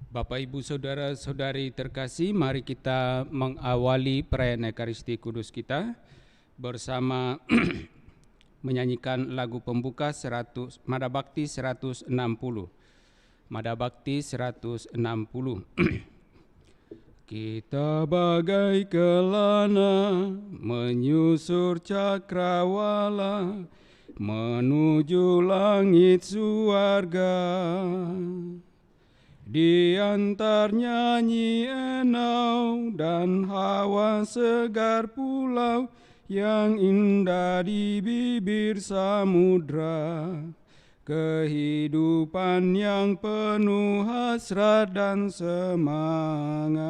Bapak, Ibu, Saudara-saudari terkasih, mari kita mengawali perayaan Ekaristi Kudus kita bersama menyanyikan lagu pembuka Mada Bakti 160. Mada Bakti 160. Kita bagai kelana menyusur cakrawala menuju langit surga. Di antar nyanyi enau dan hawa segar pulau yang indah di bibir samudra, kehidupan yang penuh hasrat dan semangat.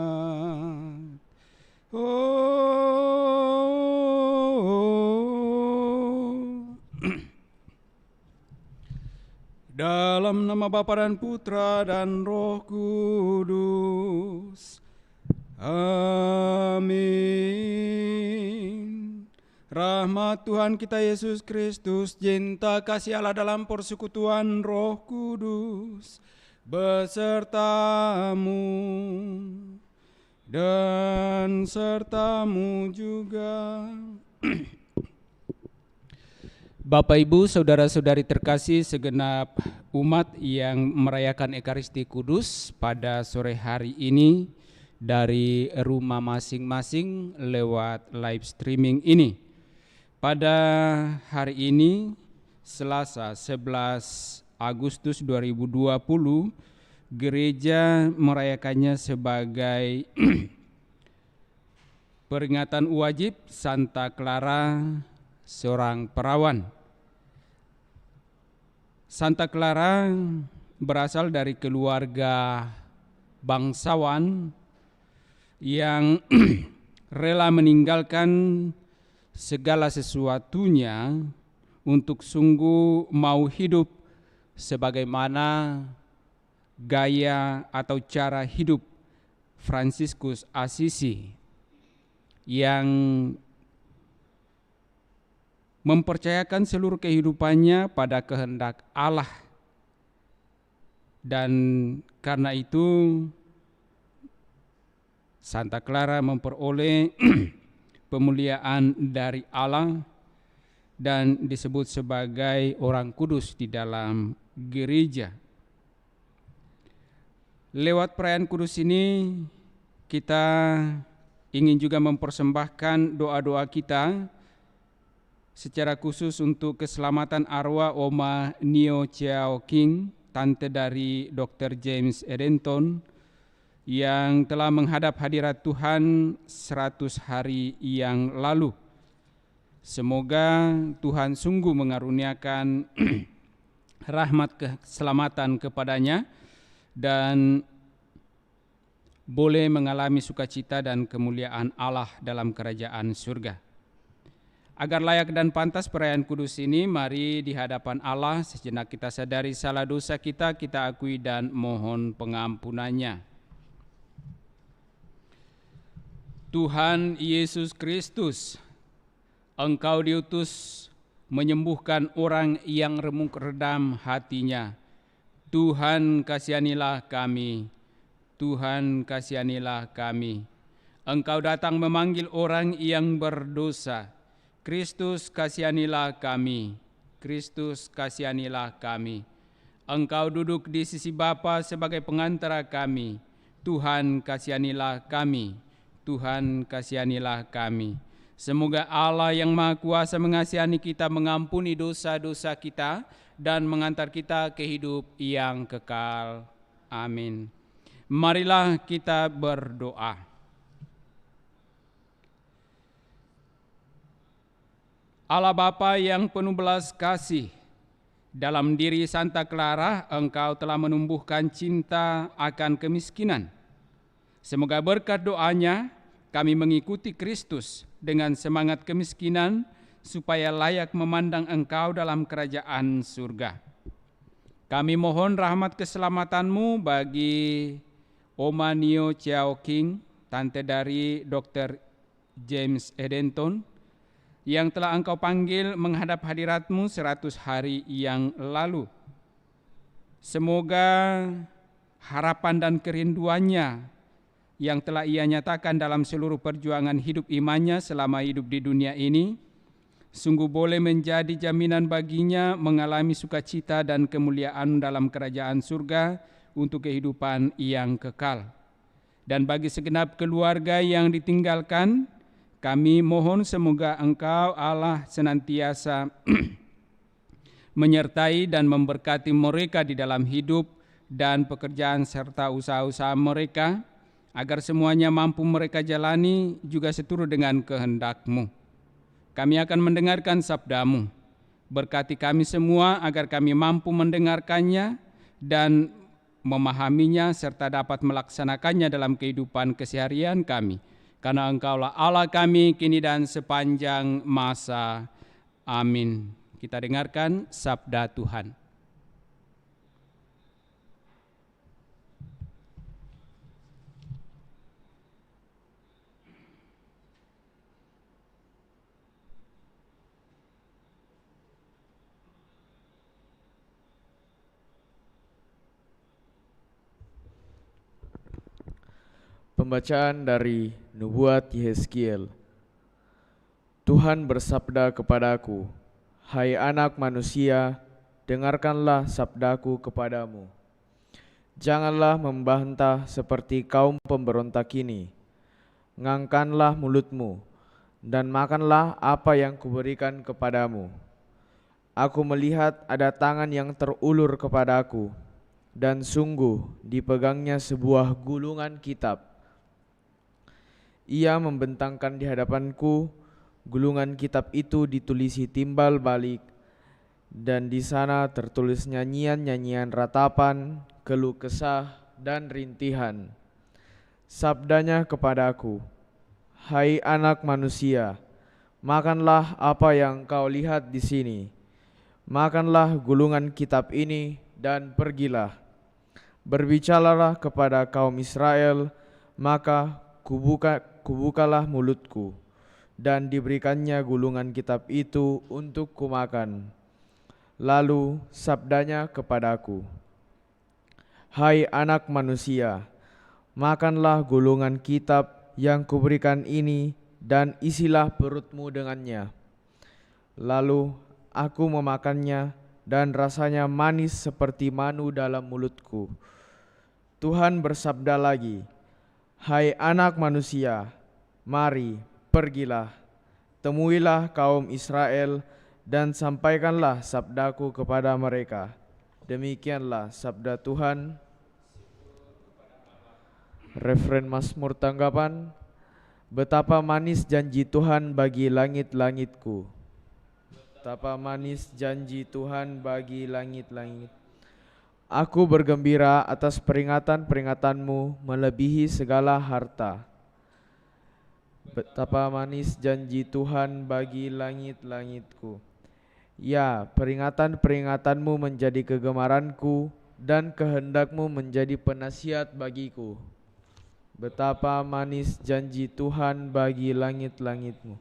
Dalam nama Bapa dan Putra dan Roh Kudus. Amin. Rahmat Tuhan kita Yesus Kristus, cinta kasih Allah dalam persekutuan Roh Kudus besertamu dan sertamu juga. Bapak, Ibu, Saudara-saudari terkasih, segenap umat yang merayakan Ekaristi Kudus pada sore hari ini dari rumah masing-masing lewat live streaming ini. Pada hari ini, Selasa 11 Agustus 2020, gereja merayakannya sebagai peringatan wajib Santa Clara, seorang perawan. Santa Clara berasal dari keluarga bangsawan yang rela meninggalkan segala sesuatunya untuk sungguh mau hidup sebagaimana gaya atau cara hidup Fransiskus Assisi yang mempercayakan seluruh kehidupannya pada kehendak Allah. Dan karena itu Santa Clara memperoleh pemuliaan dari Allah dan disebut sebagai orang kudus di dalam gereja. Lewat perayaan kudus ini kita ingin juga mempersembahkan doa-doa kita secara khusus untuk keselamatan arwah Oma Nio Chiao King, tante dari Dr. James Edenton, yang telah menghadap hadirat Tuhan 100 hari yang lalu. Semoga Tuhan sungguh mengaruniakan rahmat keselamatan kepadanya dan boleh mengalami sukacita dan kemuliaan Allah dalam kerajaan surga. Agar layak dan pantas perayaan kudus ini, mari di hadapan Allah sejenak kita sadari salah dosa kita akui dan mohon pengampunannya. Tuhan Yesus Kristus, Engkau diutus menyembuhkan orang yang remuk redam hatinya. Tuhan kasihanilah kami, Tuhan kasihanilah kami. Engkau datang memanggil orang yang berdosa. Kristus kasihanilah kami, Kristus kasihanilah kami. Engkau duduk di sisi Bapa sebagai pengantara kami. Tuhan kasihanilah kami, Tuhan kasihanilah kami. Semoga Allah yang Maha Kuasa mengasihani kita, mengampuni dosa-dosa kita, dan mengantar kita ke hidup yang kekal. Amin. Marilah kita berdoa. Allah Bapa yang penuh belas kasih, dalam diri Santa Clara Engkau telah menumbuhkan cinta akan kemiskinan. Semoga berkat doanya kami mengikuti Kristus dengan semangat kemiskinan supaya layak memandang Engkau dalam kerajaan surga. Kami mohon rahmat keselamatan-Mu bagi Oma Nio Chiao King, tante dari Dr. James Edenton, yang telah Engkau panggil menghadap hadirat-Mu 100 hari yang lalu. Semoga harapan dan kerinduannya yang telah ia nyatakan dalam seluruh perjuangan hidup imannya selama hidup di dunia ini, sungguh boleh menjadi jaminan baginya mengalami sukacita dan kemuliaan dalam kerajaan surga untuk kehidupan yang kekal. Dan bagi segenap keluarga yang ditinggalkan, kami mohon semoga Engkau Allah senantiasa menyertai dan memberkati mereka di dalam hidup dan pekerjaan serta usaha-usaha mereka, agar semuanya mampu mereka jalani juga seturut dengan kehendak-Mu. Kami akan mendengarkan sabda-Mu. Berkati kami semua agar kami mampu mendengarkannya dan memahaminya serta dapat melaksanakannya dalam kehidupan keseharian kami. Karena Engkaulah Allah kami kini dan sepanjang masa. Amin. Kita dengarkan sabda Tuhan. Pembacaan dari Nubuat Yehezkiel. Tuhan bersabda kepadaku, "Hai anak manusia, dengarkanlah sabdaku kepadamu. Janganlah membantah seperti kaum pemberontak ini. Ngangkanlah mulutmu, dan makanlah apa yang kuberikan kepadamu. Aku melihat ada tangan yang terulur kepadaku, dan sungguh dipegangnya sebuah gulungan kitab. Ia membentangkan di hadapanku, gulungan kitab itu ditulisi timbal balik, dan di sana tertulis nyanyian-nyanyian ratapan, keluh kesah, dan rintihan. Sabdanya kepadaku, hai anak manusia, makanlah apa yang kau lihat di sini. Makanlah gulungan kitab ini dan pergilah. Berbicaralah kepada kaum Israel, maka kubukalah mulutku, dan diberikannya gulungan kitab itu untuk kumakan. Lalu sabdanya kepadaku, hai anak manusia, makanlah gulungan kitab yang kuberikan ini dan isilah perutmu dengannya. Lalu aku memakannya dan rasanya manis seperti manu dalam mulutku. Tuhan bersabda lagi, hai anak manusia, mari pergilah, temuilah kaum Israel dan sampaikanlah sabdaku kepada mereka. Demikianlah sabda Tuhan. Referen Mazmur tanggapan, betapa manis janji Tuhan bagi langit-langitku. Betapa manis janji Tuhan bagi langit-langit. Aku bergembira atas peringatan-peringatanmu melebihi segala harta. Betapa manis janji Tuhan bagi langit-langitku. Ya, peringatan-peringatanmu menjadi kegemaranku dan kehendakmu menjadi penasihat bagiku. Betapa manis janji Tuhan bagi langit-langitmu.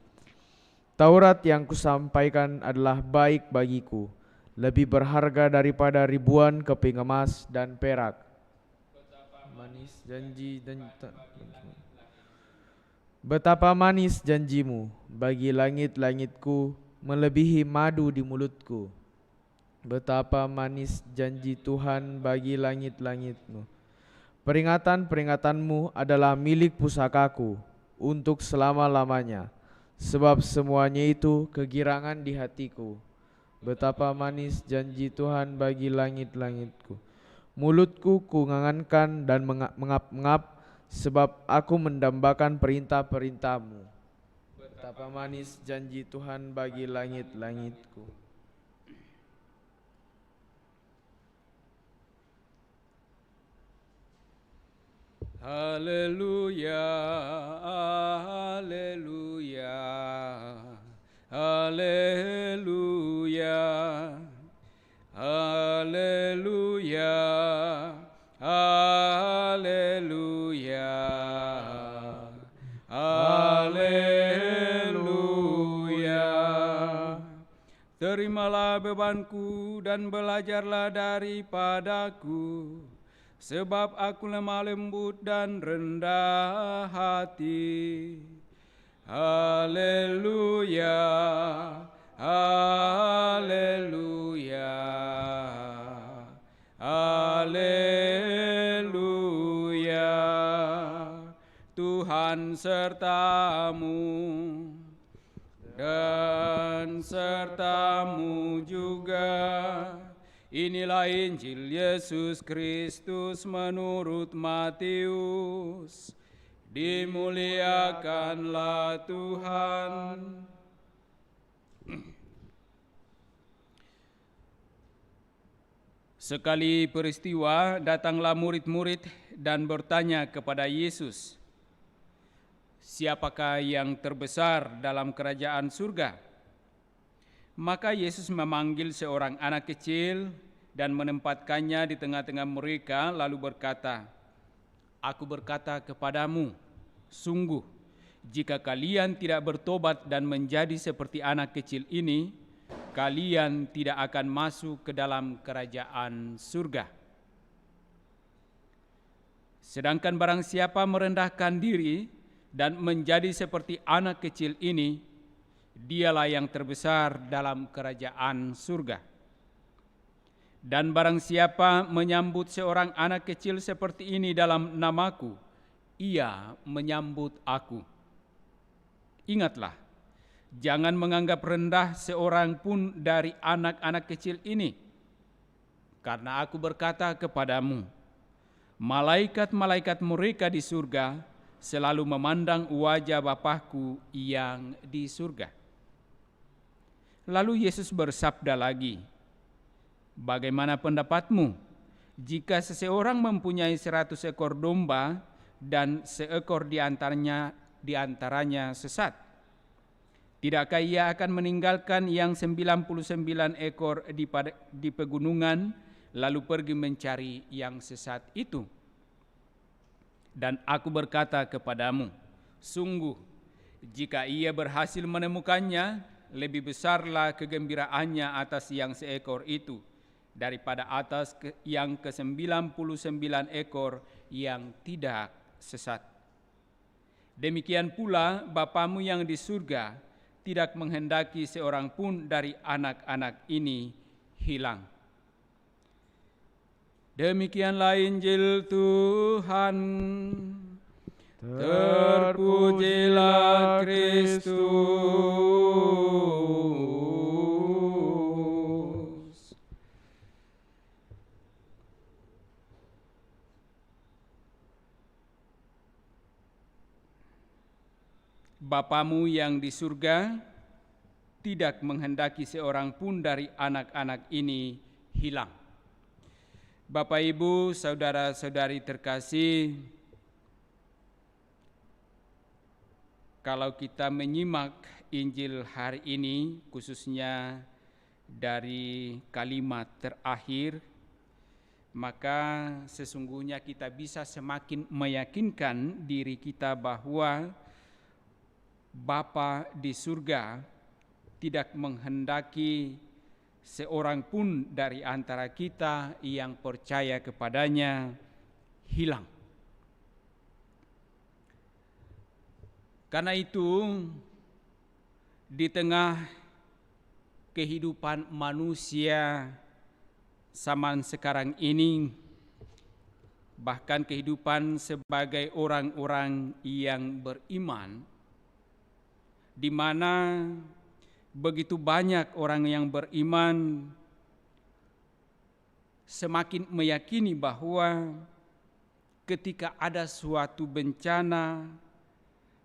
Taurat yang kusampaikan adalah baik bagiku, lebih berharga daripada ribuan keping emas dan perak. Betapa manis janjimu bagi langit-langitku, melebihi madu di mulutku. Betapa manis janji Tuhan bagi langit-langitmu. Peringatan-peringatanmu adalah milik pusakaku untuk selama-lamanya, sebab semuanya itu kegirangan di hatiku. Betapa manis janji Tuhan bagi langit-langitku. Mulutku kungangankan dan mengap-ngap, sebab aku mendambakan perintah-perintah-Mu. Betapa manis janji Tuhan bagi langit-langitku. Haleluya, haleluya, haleluya, haleluya, haleluya, haleluya. Terimalah bebanku dan belajarlah daripadaku, sebab aku lemah lembut dan rendah hati. Haleluya, haleluya, haleluya. Tuhan sertamu dan sertamu juga. Inilah Injil Yesus Kristus menurut Matius. Dimuliakanlah Tuhan. Sekali peristiwa, datanglah murid-murid dan bertanya kepada Yesus, "Siapakah yang terbesar dalam kerajaan surga?" Maka Yesus memanggil seorang anak kecil dan menempatkannya di tengah-tengah mereka, lalu berkata, "Aku berkata kepadamu, sungguh, jika kalian tidak bertobat dan menjadi seperti anak kecil ini, kalian tidak akan masuk ke dalam kerajaan surga. Sedangkan barang siapa merendahkan diri dan menjadi seperti anak kecil ini, dialah yang terbesar dalam kerajaan surga. Dan barang siapa menyambut seorang anak kecil seperti ini dalam namaku, ia menyambut aku. Ingatlah, jangan menganggap rendah seorang pun dari anak-anak kecil ini. Karena aku berkata kepadamu, malaikat-malaikat mereka di surga selalu memandang wajah Bapakku yang di surga." Lalu Yesus bersabda lagi, "Bagaimana pendapatmu jika seseorang mempunyai 100 ekor domba dan seekor di antaranya sesat? Tidakkah ia akan meninggalkan yang 99 ekor di pegunungan lalu pergi mencari yang sesat itu? Dan aku berkata kepadamu, sungguh, jika ia berhasil menemukannya, lebih besarlah kegembiraannya atas yang seekor itu daripada atas yang ke-99 ekor yang tidak sesat. Demikian pula Bapamu yang di surga tidak menghendaki seorang pun dari anak-anak ini hilang." Demikianlah Injil Tuhan. Terpujilah Kristus. Bapamu yang di surga tidak menghendaki seorang pun dari anak-anak ini hilang. Bapak, Ibu, saudara-saudari terkasih, kalau kita menyimak Injil hari ini, khususnya dari kalimat terakhir, maka sesungguhnya kita bisa semakin meyakinkan diri kita bahwa Bapa di surga tidak menghendaki seorang pun dari antara kita yang percaya kepadanya hilang. Karena itu, di tengah kehidupan manusia zaman sekarang ini, bahkan kehidupan sebagai orang-orang yang beriman, di mana begitu banyak orang yang beriman semakin meyakini bahwa ketika ada suatu bencana,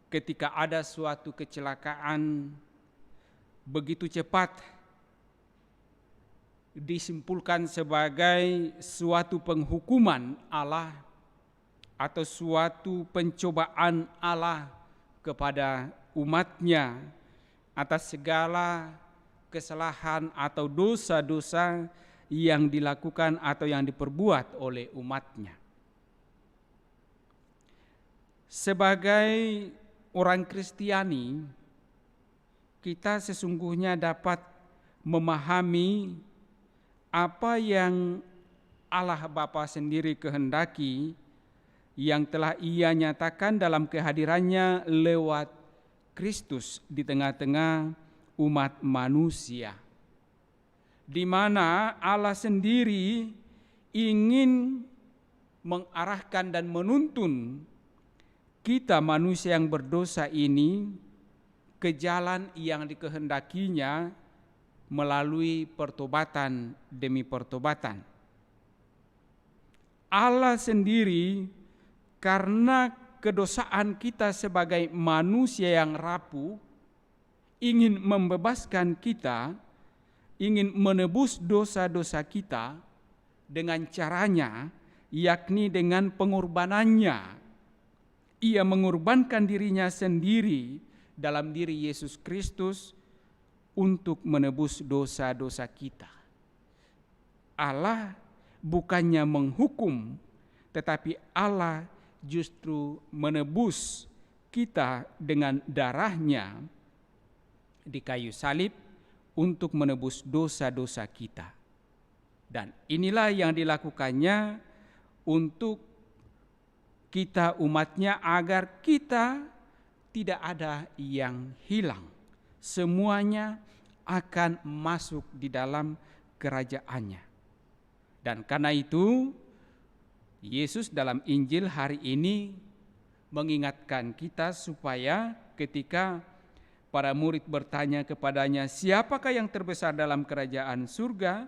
ketika ada suatu kecelakaan, begitu cepat disimpulkan sebagai suatu penghukuman Allah atau suatu pencobaan Allah kepada umatnya atas segala kesalahan atau dosa-dosa yang dilakukan atau yang diperbuat oleh umatnya. Sebagai orang Kristiani, kita sesungguhnya dapat memahami apa yang Allah Bapa sendiri kehendaki, yang telah Ia nyatakan dalam kehadirannya lewat Kristus di tengah-tengah umat manusia, di mana Allah sendiri ingin mengarahkan dan menuntun kita manusia yang berdosa ini ke jalan yang dikehendakinya melalui pertobatan demi pertobatan. Allah sendiri, karena kedosaan kita sebagai manusia yang rapuh, ingin membebaskan kita, ingin menebus dosa-dosa kita dengan caranya, yakni dengan pengorbanannya. Ia mengorbankan dirinya sendiri dalam diri Yesus Kristus untuk menebus dosa-dosa kita. Allah bukannya menghukum, tetapi Allah justru menebus kita dengan darahnya di kayu salib untuk menebus dosa-dosa kita. Dan inilah yang dilakukannya untuk kita umatnya, agar kita tidak ada yang hilang. Semuanya akan masuk di dalam kerajaannya. Dan karena itu, Yesus dalam Injil hari ini mengingatkan kita supaya ketika para murid bertanya kepadanya, siapakah yang terbesar dalam kerajaan surga?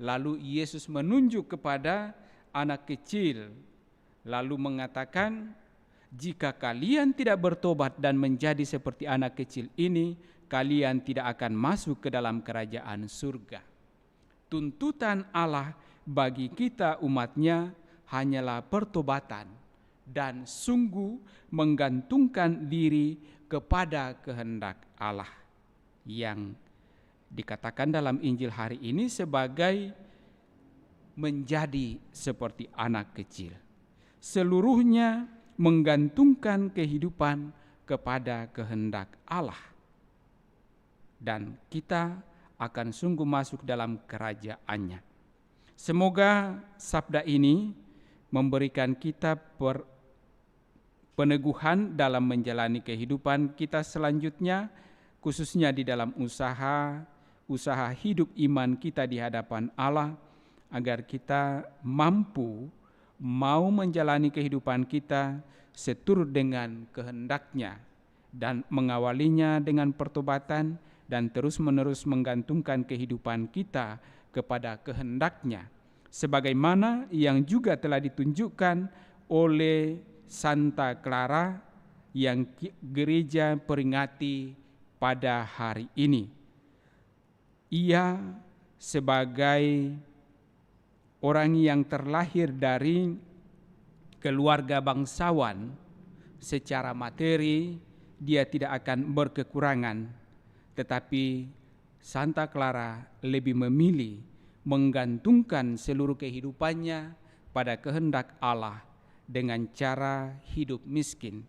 Lalu Yesus menunjuk kepada anak kecil, lalu mengatakan, jika kalian tidak bertobat dan menjadi seperti anak kecil ini, kalian tidak akan masuk ke dalam kerajaan surga. Tuntutan Allah bagi kita umatnya hanyalah pertobatan dan sungguh menggantungkan diri kepada kehendak Allah, yang dikatakan dalam Injil hari ini sebagai menjadi seperti anak kecil. Seluruhnya menggantungkan kehidupan kepada kehendak Allah, dan kita akan sungguh masuk dalam kerajaannya. Semoga sabda ini memberikan kita peneguhan dalam menjalani kehidupan kita selanjutnya, khususnya di dalam usaha hidup iman kita di hadapan Allah, agar kita mau menjalani kehidupan kita seturut dengan kehendak-Nya dan mengawalinya dengan pertobatan dan terus-menerus menggantungkan kehidupan kita kepada kehendak-Nya, sebagaimana yang juga telah ditunjukkan oleh Santa Clara yang gereja peringati pada hari ini. Ia sebagai orang yang terlahir dari keluarga bangsawan, secara materi dia tidak akan berkekurangan, tetapi Santa Clara lebih memilih menggantungkan seluruh kehidupannya pada kehendak Allah dengan cara hidup miskin,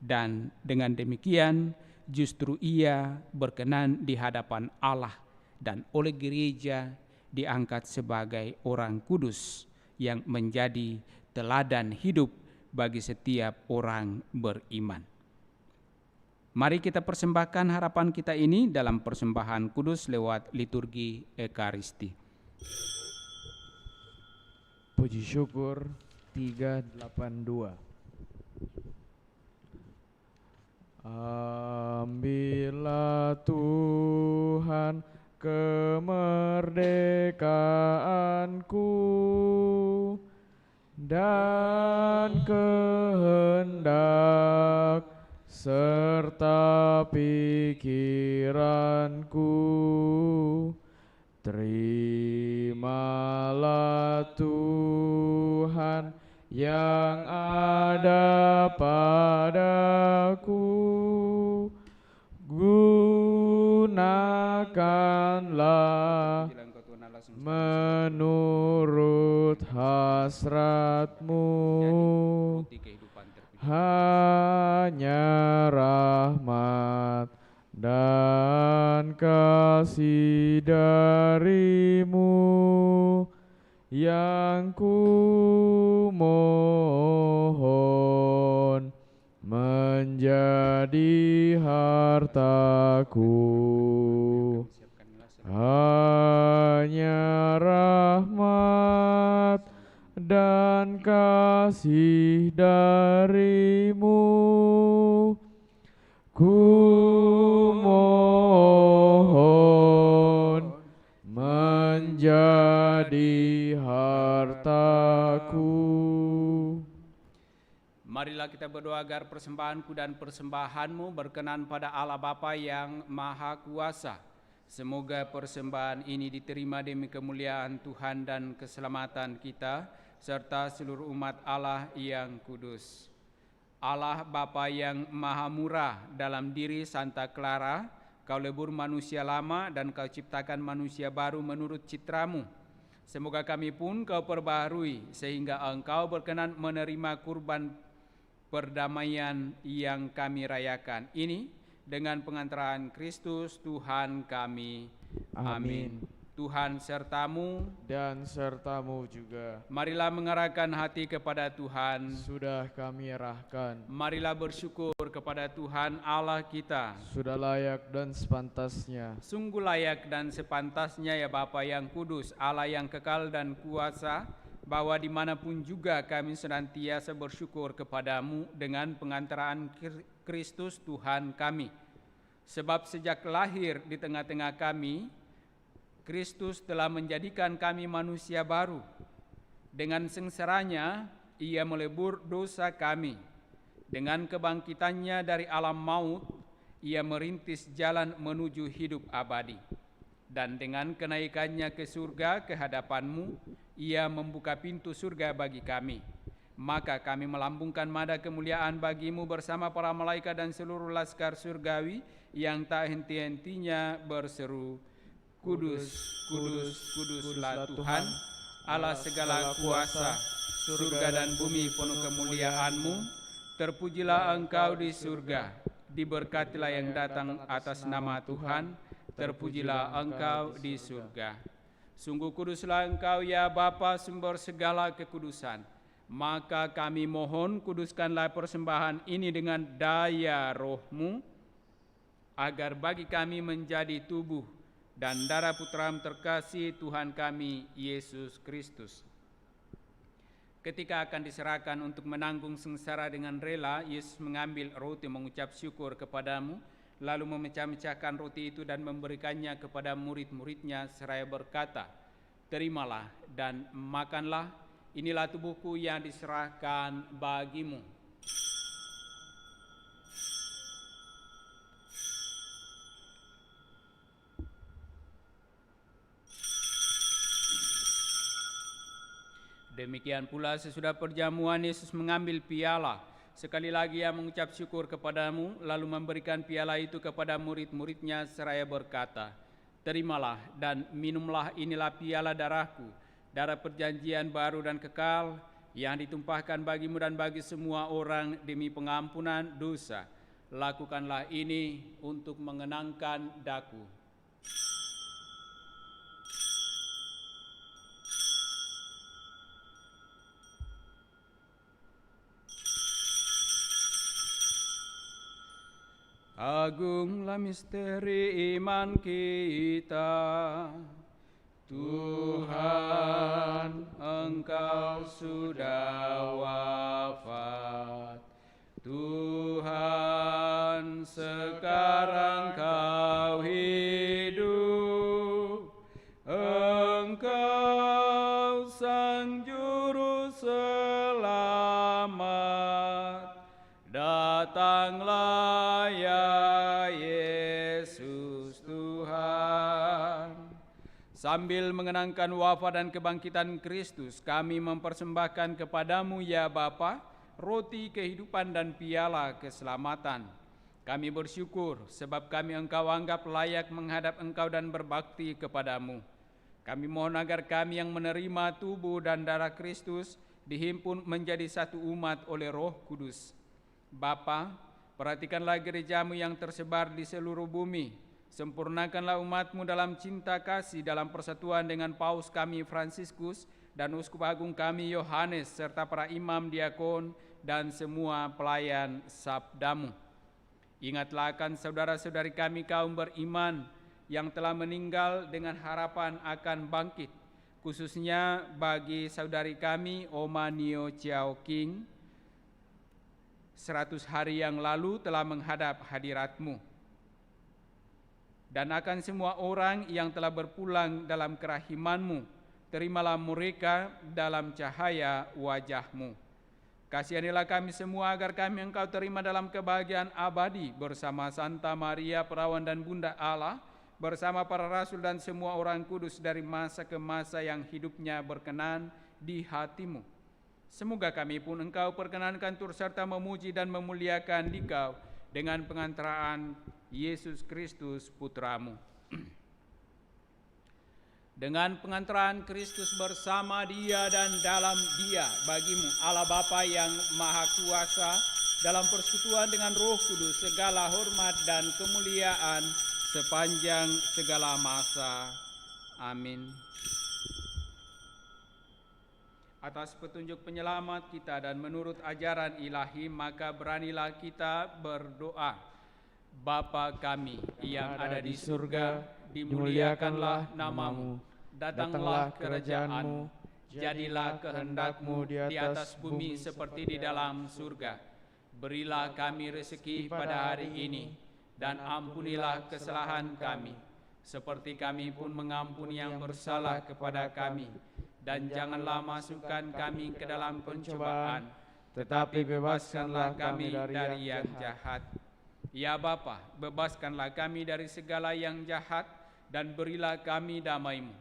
dan dengan demikian justru ia berkenan di hadapan Allah dan oleh gereja diangkat sebagai orang kudus yang menjadi teladan hidup bagi setiap orang beriman. Mari kita persembahkan harapan kita ini dalam persembahan kudus lewat liturgi Ekaristi. Puji syukur 382. Ambillah Tuhan kemerdekaanku dan kehendak serta pikiranku. Terimalah Tuhan yang ada padaku, gunakanlah menurut hasratmu. Hanya rahmat dan kasih darimu yang yang kumohon menjadi hartaku, hanya rahmat dan kasih darimu. Kumohon menjadi hartaku. Marilah kita berdoa agar persembahanku dan persembahanmu berkenan pada Allah Bapa yang Maha Kuasa. Semoga persembahan ini diterima demi kemuliaan Tuhan dan keselamatan kita, serta seluruh umat Allah yang kudus. Allah Bapa yang Maha Murah, dalam diri Santa Clara, Kau lebur manusia lama dan Kau ciptakan manusia baru menurut citramu. Semoga kami pun Kau perbaharui, sehingga Engkau berkenan menerima kurban perdamaian yang kami rayakan ini dengan pengantaran Kristus Tuhan kami. Amin. Tuhan sertamu Dan sertamu juga. Marilah mengarahkan hati kepada Tuhan. Sudah kami arahkan. Marilah bersyukur kepada Tuhan Allah kita. Sudah layak dan sepantasnya. Sungguh layak dan sepantasnya ya Bapa yang kudus, Allah yang kekal dan kuasa, bahwa dimanapun juga kami senantiasa bersyukur kepadamu dengan pengantaraan Kristus Tuhan kami. Sebab sejak lahir di tengah-tengah kami, Kristus telah menjadikan kami manusia baru. Dengan sengsaranya, Ia melebur dosa kami. Dengan kebangkitannya dari alam maut, Ia merintis jalan menuju hidup abadi. Dan dengan kenaikannya ke surga ke hadapan-Mu, Ia membuka pintu surga bagi kami. Maka kami melambungkan nada kemuliaan bagi-Mu bersama para malaikat dan seluruh laskar surgawi yang tak henti-hentinya berseru, Kudus, kudus, kuduslah Tuhan, Allah segala kuasa, surga dan bumi penuh kemuliaan-Mu. Terpujilah Engkau di surga, diberkatilah yang datang atas nama Tuhan, terpujilah Engkau di surga. Sungguh kuduslah Engkau ya Bapa, sumber segala kekudusan. Maka kami mohon, kuduskanlah persembahan ini dengan daya Roh-Mu, agar bagi kami menjadi tubuh dan darah Putra-Mu terkasih Tuhan kami, Yesus Kristus. Ketika akan diserahkan untuk menanggung sengsara dengan rela, Yesus mengambil roti mengucap syukur kepadamu, lalu memecah-mecahkan roti itu dan memberikannya kepada murid-muridnya seraya berkata, Terimalah dan makanlah, inilah tubuhku yang diserahkan bagimu. Demikian pula sesudah perjamuan Yesus mengambil piala. Sekali lagi Ia mengucap syukur kepadamu, lalu memberikan piala itu kepada murid-muridnya seraya berkata, Terimalah dan minumlah, inilah piala darahku, darah perjanjian baru dan kekal, yang ditumpahkan bagimu dan bagi semua orang demi pengampunan dosa. Lakukanlah ini untuk mengenangkan daku. Agunglah misteri iman kita, Tuhan, Engkau sudah wafat. Tuhan, sekarang Kau hidup. Engkau Sang Juru Selamat. Datanglah ya Yesus Tuhan. Sambil mengenangkan wafat dan kebangkitan Kristus, kami mempersembahkan kepadamu ya Bapa, roti kehidupan dan piala keselamatan. Kami bersyukur sebab kami Engkau anggap layak menghadap Engkau dan berbakti kepadamu. Kami mohon agar kami yang menerima tubuh dan darah Kristus dihimpun menjadi satu umat oleh Roh Kudus. Bapa, perhatikanlah gereja-Mu yang tersebar di seluruh bumi. Sempurnakanlah umat-Mu dalam cinta kasih dalam persatuan dengan Paus kami Fransiskus dan Uskup Agung kami Yohanes, serta para imam diakon dan semua pelayan sabdamu. Ingatlah akan saudara-saudari kami kaum beriman yang telah meninggal dengan harapan akan bangkit, khususnya bagi saudari kami Oma Nio Chiao King, 100 hari yang lalu telah menghadap hadirat-Mu. Dan akan semua orang yang telah berpulang dalam kerahiman-Mu, terimalah mereka dalam cahaya wajah-Mu. Kasihanilah kami semua agar kami Engkau terima dalam kebahagiaan abadi bersama Santa Maria Perawan dan Bunda Allah, bersama para rasul dan semua orang kudus dari masa ke masa yang hidupnya berkenan di hati-Mu. Semoga kami pun Engkau perkenankan turut serta memuji dan memuliakan Dikau dengan pengantaraan Yesus Kristus Putra-Mu. Dengan pengantaraan Kristus bersama Dia dan dalam Dia, bagimu Allah Bapa yang Maha Kuasa, dalam persekutuan dengan Roh Kudus, segala hormat dan kemuliaan sepanjang segala masa. Amin. Atas petunjuk penyelamat kita dan menurut ajaran ilahi, maka beranilah kita berdoa. Bapa kami yang ada di surga, dimuliakanlah namamu, datanglah kerajaanmu, jadilah kehendak-Mu di atas bumi seperti di dalam surga. Berilah kami rezeki pada hari ini, dan ampunilah kesalahan kami, seperti kami pun mengampuni yang bersalah kepada kami. Dan janganlah masukkan kami ke dalam pencobaan, tetapi bebaskanlah kami dari yang jahat. Ya Bapa, bebaskanlah kami dari segala yang jahat, dan berilah kami damai-Mu.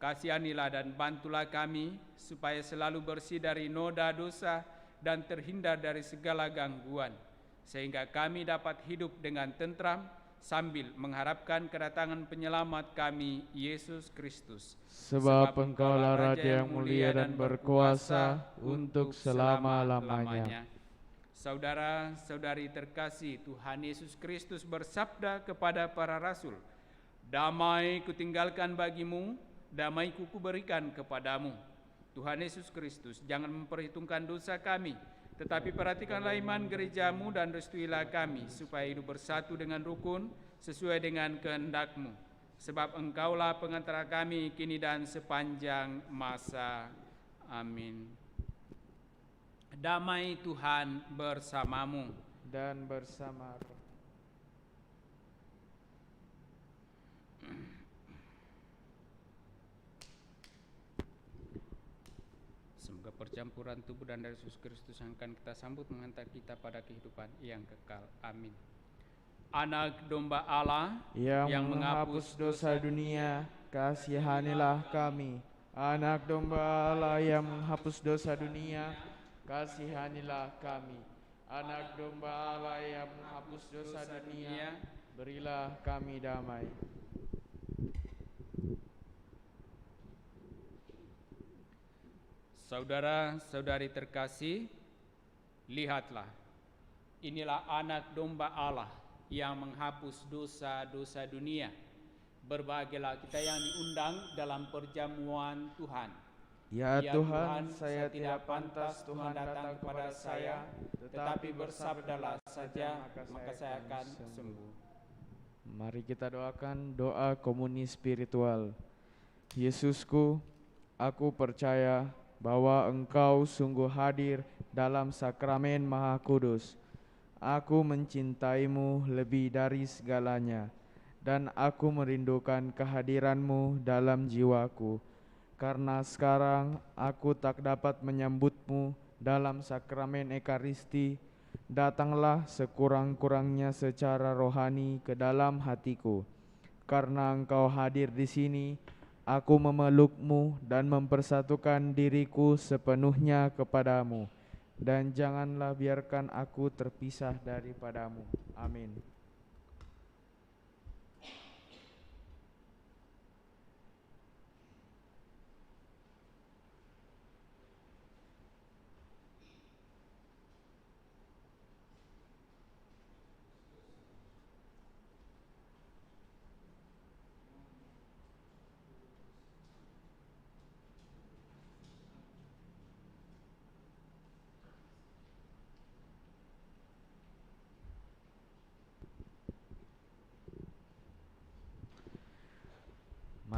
Kasihanilah dan bantulah kami, supaya selalu bersih dari noda dosa dan terhindar dari segala gangguan, sehingga kami dapat hidup dengan tentram, sambil mengharapkan kedatangan penyelamat kami, Yesus Kristus. Sebab Engkaulah Raja yang mulia dan berkuasa untuk selama-lamanya. Saudara-saudari terkasih, Tuhan Yesus Kristus bersabda kepada para rasul, "Damai kutinggalkan bagimu, damai-Ku kuberikan kepadamu." Tuhan Yesus Kristus, jangan memperhitungkan dosa kami, tetapi perhatikanlah iman gereja-Mu dan restuilah kami, supaya hidup bersatu dengan rukun, sesuai dengan kehendak-Mu. Sebab Engkaulah pengantara kami kini dan sepanjang masa. Amin. Damai Tuhan bersamamu. Dan bersama roh. Semoga percampuran tubuh dan darah Yesus Kristus yang akan kita sambut mengantar kita pada kehidupan yang kekal. Amin. Anak domba Allah yang menghapus dosa dunia, kasihanilah kami. Anak domba Allah yang menghapus dosa dunia, kasihanilah kami. Anak domba Allah yang menghapus dosa dunia, berilah kami damai. Saudara-saudari terkasih, lihatlah, inilah anak domba Allah yang menghapus dosa-dosa dunia. Berbahagialah kita yang diundang dalam perjamuan Tuhan. Ya Tuhan, saya tidak pantas Tuhan datang kepada saya, tetapi bersabdalah saja, maka saya akan sembuh. Mari kita doakan doa komuni spiritual. Yesusku, aku percaya bahwa Engkau sungguh hadir dalam sakramen Maha Kudus. Aku mencintaimu lebih dari segalanya, dan aku merindukan kehadiran-Mu dalam jiwaku. Karena sekarang aku tak dapat menyambut-Mu dalam sakramen Ekaristi, datanglah sekurang-kurangnya secara rohani ke dalam hatiku. Karena Engkau hadir di sini, aku memeluk-Mu dan mempersatukan diriku sepenuhnya kepadamu. Dan janganlah biarkan aku terpisah daripada-Mu. Amin.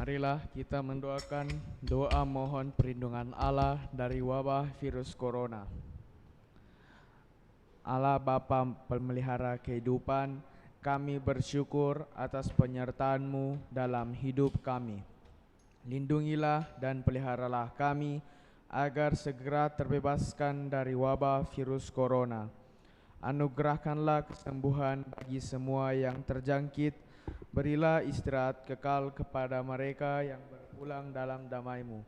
Marilah kita mendoakan doa mohon perlindungan Allah dari wabah virus corona. Allah Bapa pemelihara kehidupan, kami bersyukur atas penyertaan-Mu dalam hidup kami. Lindungilah dan peliharalah kami agar segera terbebaskan dari wabah virus corona. Anugerahkanlah kesembuhan bagi semua yang terjangkit. Berilah istirahat kekal kepada mereka yang berpulang dalam damai-Mu.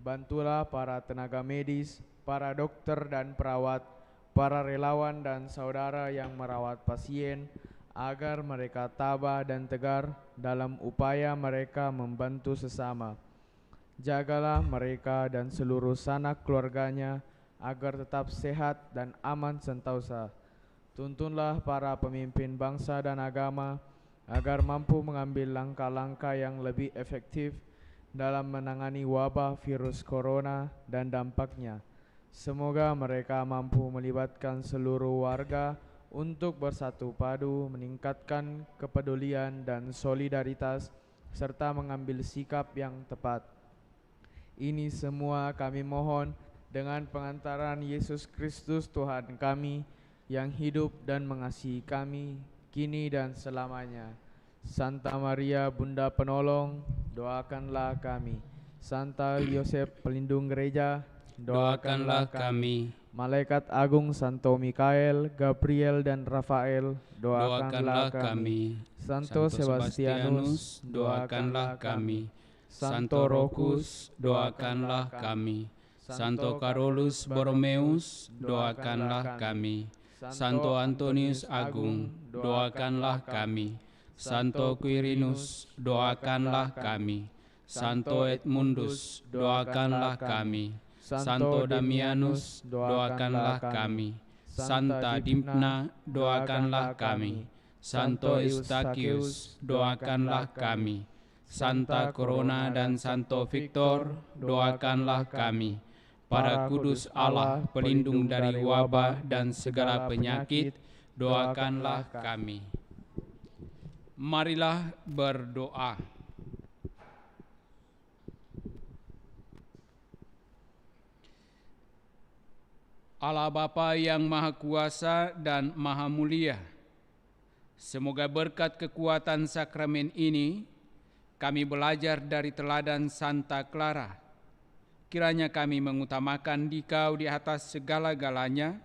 Bantulah para tenaga medis, para dokter dan perawat, para relawan dan saudara yang merawat pasien, agar mereka tabah dan tegar dalam upaya mereka membantu sesama. Jagalah mereka dan seluruh sanak keluarganya agar tetap sehat dan aman sentosa. Tuntunlah para pemimpin bangsa dan agama agar mampu mengambil langkah-langkah yang lebih efektif dalam menangani wabah virus corona dan dampaknya. Semoga mereka mampu melibatkan seluruh warga untuk bersatu padu, meningkatkan kepedulian dan solidaritas, serta mengambil sikap yang tepat. Ini semua kami mohon dengan pengantaran Yesus Kristus Tuhan kami, yang hidup dan mengasihi kami kini dan selamanya. Santa Maria Bunda Penolong, doakanlah kami. Santa Yosef Pelindung Gereja, doakanlah kami. Malaikat Agung Santo Mikael, Gabriel dan Rafael, doakanlah kami. Santo Sebastianus, doakanlah kami. Santo Rokus, doakanlah kami. Santo Carolus Borromeus, doakanlah kami. Santo Antonius Agung, doakanlah kami. Santo Quirinus, doakanlah kami. Santo Edmundus, doakanlah kami. Santo Damianus, doakanlah kami. Santa Dimna, doakanlah kami. Santo Eustachius, doakanlah kami. Santa Corona dan Santo Victor, doakanlah kami. Para kudus Allah, pelindung dari wabah dan segala penyakit, doakanlah kami. Marilah berdoa. Allah Bapa yang Maha Kuasa dan Maha Mulia, semoga berkat kekuatan sakramen ini, kami belajar dari teladan Santa Clara. Kiranya kami mengutamakan Dikau di atas segala-galanya,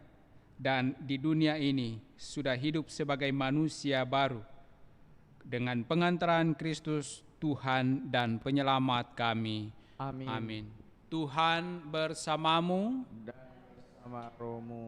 dan di dunia ini sudah hidup sebagai manusia baru, dengan pengantaran Kristus Tuhan dan Penyelamat kami. Amin. Amin. Tuhan bersamamu.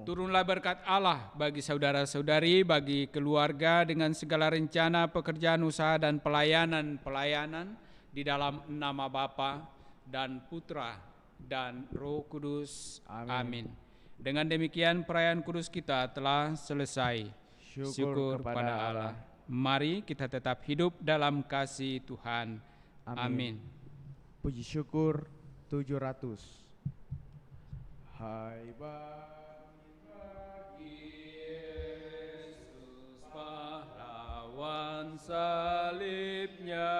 Turunlah berkat Allah bagi saudara-saudari, bagi keluarga, dengan segala rencana, pekerjaan, usaha, dan pelayanan di dalam nama Bapa dan Putra dan Roh Kudus. Amin. Dengan demikian perayaan kudus kita telah selesai. Syukur kepada Allah. Mari kita tetap hidup dalam kasih Tuhan. Amin. Puji syukur 700. Hai bagi Yesus pahlawan salibnya.